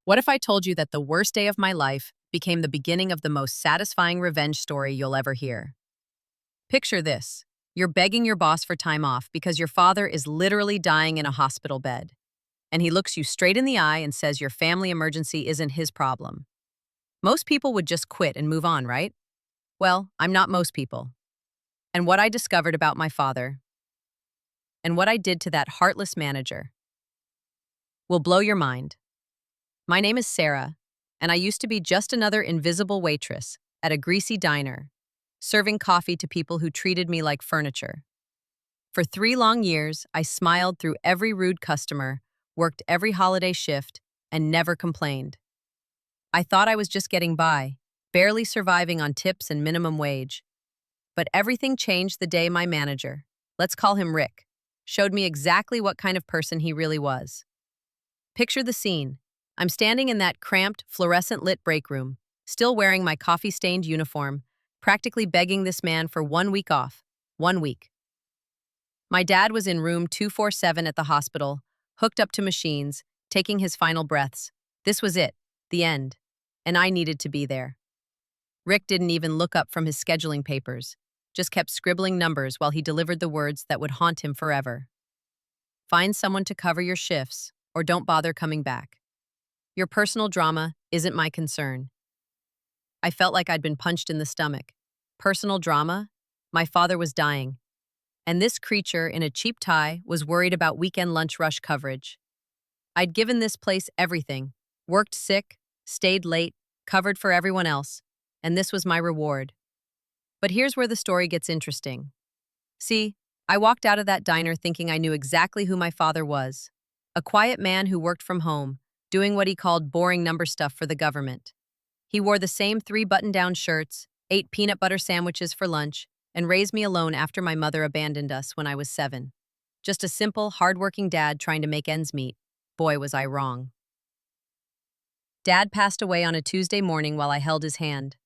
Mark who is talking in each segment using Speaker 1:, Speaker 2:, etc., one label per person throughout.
Speaker 1: What if I told you that the worst day of my life became the beginning of the most satisfying revenge story you'll ever hear? Picture this. You're begging your boss for time off because your father is literally dying in a hospital bed. And he looks you straight in the eye and says your family emergency isn't his problem. Most people would just quit and move on, right? Well, I'm not most people. And what I discovered about my father, and what I did to that heartless manager, will blow your mind. My name is Sarah, and I used to be just another invisible waitress at a greasy diner, serving coffee to people who treated me like furniture. For 3 long years, I smiled through every rude customer, worked every holiday shift, and never complained. I thought I was just getting by, barely surviving on tips and minimum wage. But everything changed the day my manager, let's call him Rick, showed me exactly what kind of person he really was. Picture the scene. I'm standing in that cramped, fluorescent-lit break room, still wearing my coffee-stained uniform, practically begging this man for 1 week off. 1 week. My dad was in room 247 at the hospital, hooked up to machines, taking his final breaths. This was it, the end. And I needed to be there. Rick didn't even look up from his scheduling papers, just kept scribbling numbers while he delivered the words that would haunt him forever. Find someone to cover your shifts, or don't bother coming back. Your personal drama isn't my concern. I felt like I'd been punched in the stomach. Personal drama? My father was dying. And this creature in a cheap tie was worried about weekend lunch rush coverage. I'd given this place everything, worked sick, stayed late, covered for everyone else, and this was my reward. But here's where the story gets interesting. See, I walked out of that diner thinking I knew exactly who my father was. A quiet man who worked from home, doing what he called boring number stuff for the government. He wore the same 3 button-down shirts, ate peanut butter sandwiches for lunch, and raised me alone after my mother abandoned us when I was 7. Just a simple, hard-working dad trying to make ends meet. Boy, was I wrong. Dad passed away on a Tuesday morning while I held his hand.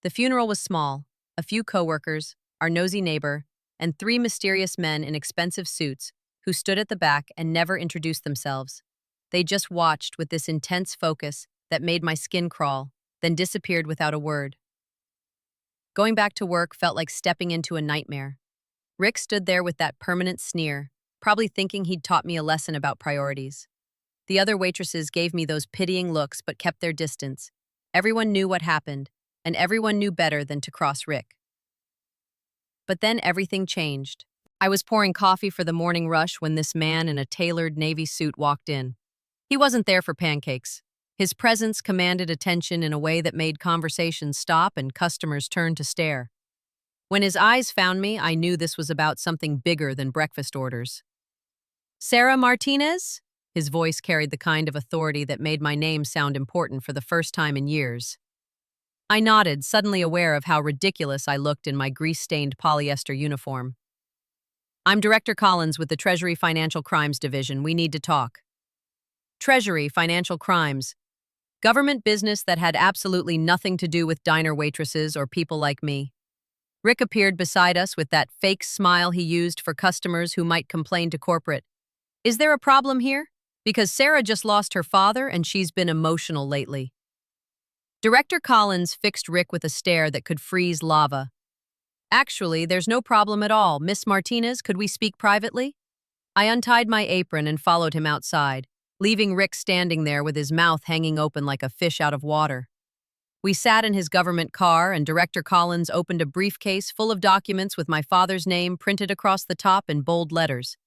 Speaker 1: The funeral was small, a few coworkers, our nosy neighbor, and 3 mysterious men in expensive suits who stood at the back and never introduced themselves. They just watched with this intense focus that made my skin crawl, then disappeared without a word. Going back to work felt like stepping into a nightmare. Rick stood there with that permanent sneer, probably thinking he'd taught me a lesson about priorities. The other waitresses gave me those pitying looks but kept their distance. Everyone knew what happened, and everyone knew better than to cross Rick. But then everything changed. I was pouring coffee for the morning rush when this man in a tailored navy suit walked in. He wasn't there for pancakes. His presence commanded attention in a way that made conversations stop and customers turn to stare. When his eyes found me, I knew this was about something bigger than breakfast orders. "Sarah Martinez?" His voice carried the kind of authority that made my name sound important for the first time in years. I nodded, suddenly aware of how ridiculous I looked in my grease-stained polyester uniform. "I'm Director Collins with the Treasury Financial Crimes Division. We need to talk." Treasury Financial Crimes. Government business that had absolutely nothing to do with diner waitresses or people like me. Rick appeared beside us with that fake smile he used for customers who might complain to corporate. "Is there a problem here? Because Sarah just lost her father and she's been emotional lately." Director Collins fixed Rick with a stare that could freeze lava. "Actually, there's no problem at all. Miss Martinez, could we speak privately?" I untied my apron and followed him outside, leaving Rick standing there with his mouth hanging open like a fish out of water. We sat in his government car, and Director Collins opened a briefcase full of documents with my father's name printed across the top in bold letters.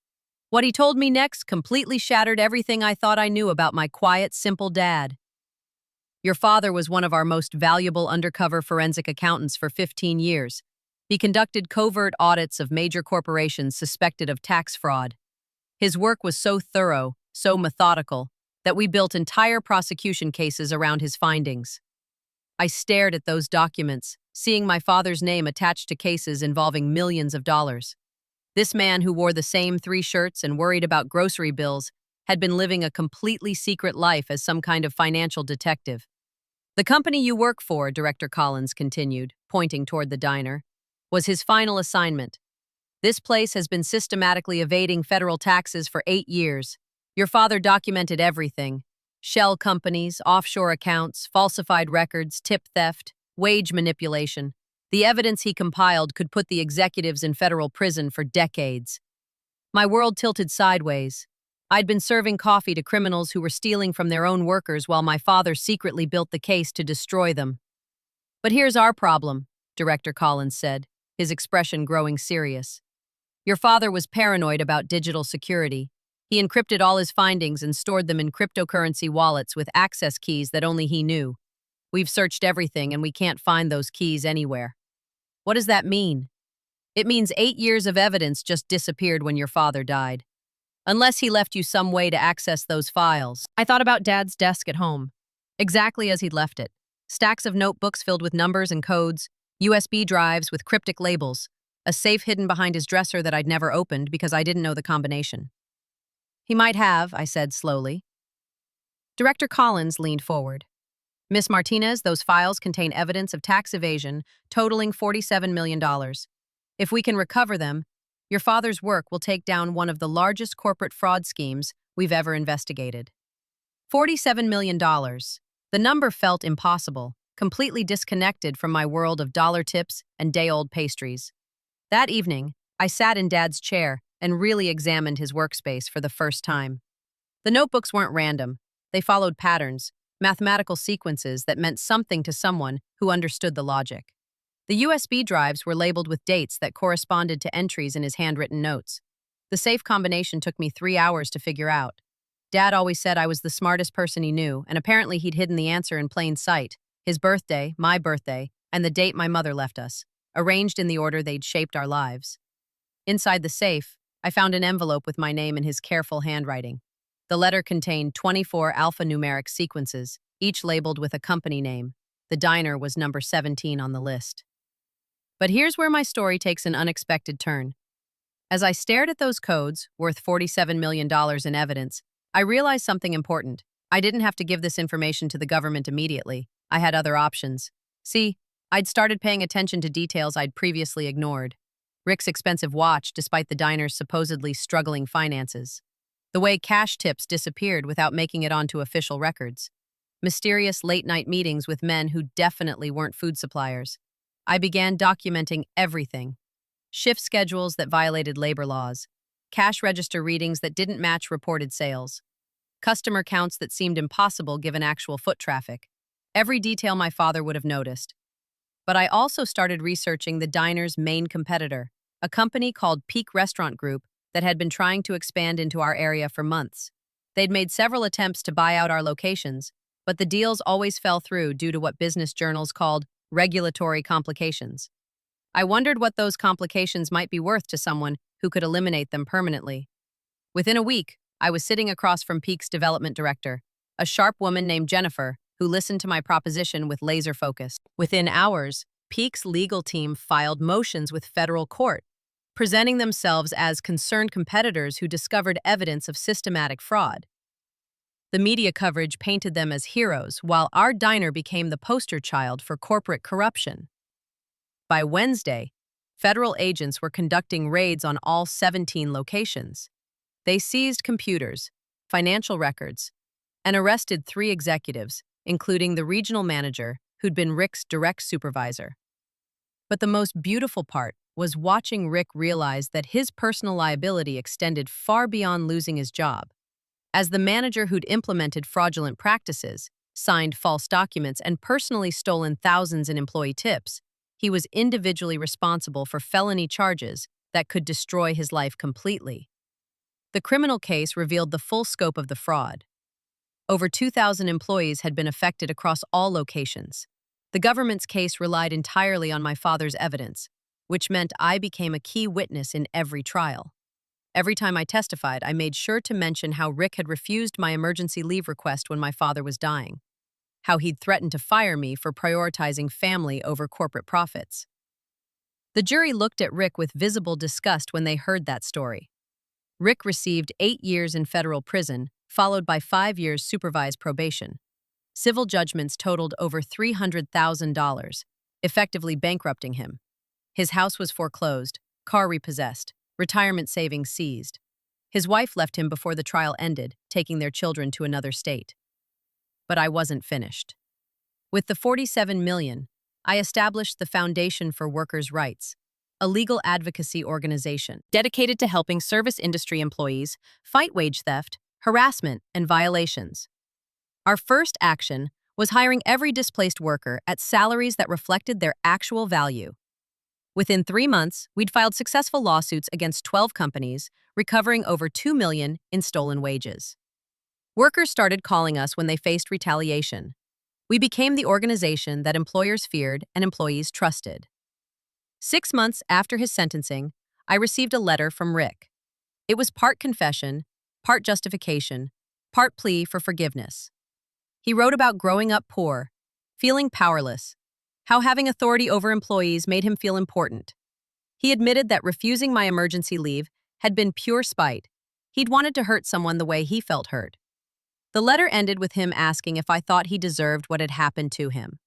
Speaker 1: What he told me next completely shattered everything I thought I knew about my quiet, simple dad. "Your father was one of our most valuable undercover forensic accountants for 15 years. He conducted covert audits of major corporations suspected of tax fraud. His work was so thorough, so methodical, that we built entire prosecution cases around his findings." I stared at those documents, seeing my father's name attached to cases involving millions of dollars. This man who wore the same 3 shirts and worried about grocery bills had been living a completely secret life as some kind of financial detective. "The company you work for," Director Collins continued, pointing toward the diner, "was his final assignment. This place has been systematically evading federal taxes for 8 years. Your father documented everything, Shell companies, offshore accounts, falsified records, tip theft, wage manipulation. The evidence he compiled could put the executives in federal prison for decades. My world tilted sideways. I'd been serving coffee to criminals who were stealing from their own workers while my father secretly built the case to destroy them. But here's our problem, Director Collins said, his expression growing serious. Your father was paranoid about digital security. He encrypted all his findings and stored them in cryptocurrency wallets with access keys that only he knew. We've searched everything and we can't find those keys anywhere. What does that mean? It means 8 years of evidence just disappeared when your father died. Unless he left you some way to access those files. I thought about Dad's desk at home. Exactly as he'd left it. Stacks of notebooks filled with numbers and codes, USB drives with cryptic labels, a safe hidden behind his dresser that I'd never opened because I didn't know the combination. He might have, I said slowly. Director Collins leaned forward. Miss Martinez, those files contain evidence of tax evasion totaling $47 million. If we can recover them, your father's work will take down one of the largest corporate fraud schemes we've ever investigated. $47 million. The number felt impossible, completely disconnected from my world of dollar tips and day-old pastries. That evening, I sat in Dad's chair and really examined his workspace for the first time. The notebooks weren't random. They followed patterns, mathematical sequences that meant something to someone who understood the logic. The USB drives were labeled with dates that corresponded to entries in his handwritten notes. The safe combination took me 3 hours to figure out. Dad always said I was the smartest person he knew, and apparently he'd hidden the answer in plain sight. His birthday, my birthday, and the date my mother left us, arranged in the order they'd shaped our lives. Inside the safe, I found an envelope with my name in his careful handwriting. The letter contained 24 alphanumeric sequences, each labeled with a company name. The diner was number 17 on the list. But here's where my story takes an unexpected turn. As I stared at those codes, worth $47 million in evidence, I realized something important. I didn't have to give this information to the government immediately. I had other options. See, I'd started paying attention to details I'd previously ignored. Rick's expensive watch, despite the diner's supposedly struggling finances. The way cash tips disappeared without making it onto official records. Mysterious late-night meetings with men who definitely weren't food suppliers. I began documenting everything. Shift schedules that violated labor laws. Cash register readings that didn't match reported sales. Customer counts that seemed impossible given actual foot traffic. Every detail my father would have noticed. But I also started researching the diner's main competitor, a company called Peak Restaurant Group that had been trying to expand into our area for months. They'd made several attempts to buy out our locations, but the deals always fell through due to what business journals called regulatory complications. I wondered what those complications might be worth to someone who could eliminate them permanently. Within a week, I was sitting across from Peak's development director, a sharp woman named Jennifer, who listened to my proposition with laser focus. Within hours, Peak's legal team filed motions with federal court, presenting themselves as concerned competitors who discovered evidence of systematic fraud. The media coverage painted them as heroes, while our diner became the poster child for corporate corruption. By Wednesday, federal agents were conducting raids on all 17 locations. They seized computers, financial records, and arrested 3 executives, including the regional manager who'd been Rick's direct supervisor. But the most beautiful part was watching Rick realize that his personal liability extended far beyond losing his job. As the manager who'd implemented fraudulent practices, signed false documents, and personally stolen thousands in employee tips, he was individually responsible for felony charges that could destroy his life completely. The criminal case revealed the full scope of the fraud. Over 2,000 employees had been affected across all locations. The government's case relied entirely on my father's evidence, which meant I became a key witness in every trial. Every time I testified, I made sure to mention how Rick had refused my emergency leave request when my father was dying, how he'd threatened to fire me for prioritizing family over corporate profits. The jury looked at Rick with visible disgust when they heard that story. Rick received 8 years in federal prison, followed by 5 years supervised probation. Civil judgments totaled over $300,000, effectively bankrupting him. His house was foreclosed, car repossessed, retirement savings seized. His wife left him before the trial ended, taking their children to another state. But I wasn't finished. With the 47 million, I established the Foundation for Workers' Rights, a legal advocacy organization dedicated to helping service industry employees fight wage theft, harassment, and violations. Our first action was hiring every displaced worker at salaries that reflected their actual value. Within 3 months, we'd filed successful lawsuits against 12 companies, recovering over 2 million in stolen wages. Workers started calling us when they faced retaliation. We became the organization that employers feared and employees trusted. 6 months after his sentencing, I received a letter from Rick. It was part confession, part justification, part plea for forgiveness. He wrote about growing up poor, feeling powerless, how having authority over employees made him feel important. He admitted that refusing my emergency leave had been pure spite. He'd wanted to hurt someone the way he felt hurt. The letter ended with him asking if I thought he deserved what had happened to him.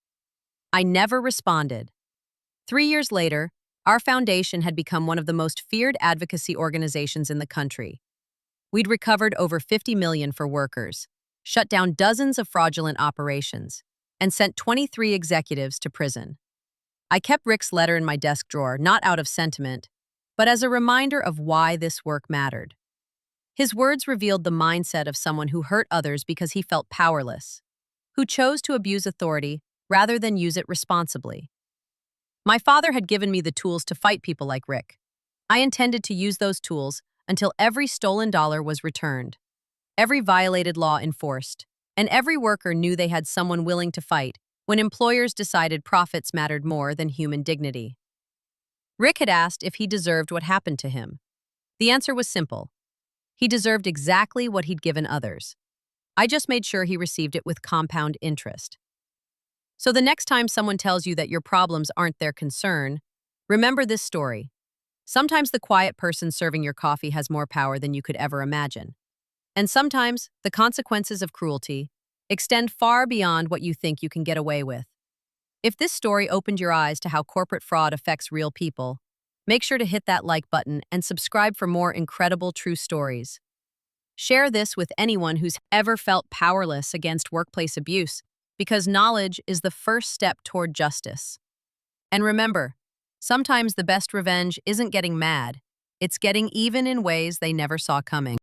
Speaker 1: I never responded. 3 years later, our foundation had become one of the most feared advocacy organizations in the country. We'd recovered over 50 million for workers, shut down dozens of fraudulent operations, and sent 23 executives to prison. I kept Rick's letter in my desk drawer, not out of sentiment, but as a reminder of why this work mattered. His words revealed the mindset of someone who hurt others because he felt powerless, who chose to abuse authority rather than use it responsibly. My father had given me the tools to fight people like Rick. I intended to use those tools until every stolen dollar was returned, every violated law enforced, and every worker knew they had someone willing to fight when employers decided profits mattered more than human dignity. Rick had asked if he deserved what happened to him. The answer was simple. He deserved exactly what he'd given others. I just made sure he received it with compound interest. So the next time someone tells you that your problems aren't their concern, remember this story. Sometimes the quiet person serving your coffee has more power than you could ever imagine. And sometimes the consequences of cruelty extend far beyond what you think you can get away with. If this story opened your eyes to how corporate fraud affects real people, make sure to hit that like button and subscribe for more incredible true stories. Share this with anyone who's ever felt powerless against workplace abuse, because knowledge is the first step toward justice. And remember, sometimes the best revenge isn't getting mad, it's getting even in ways they never saw coming.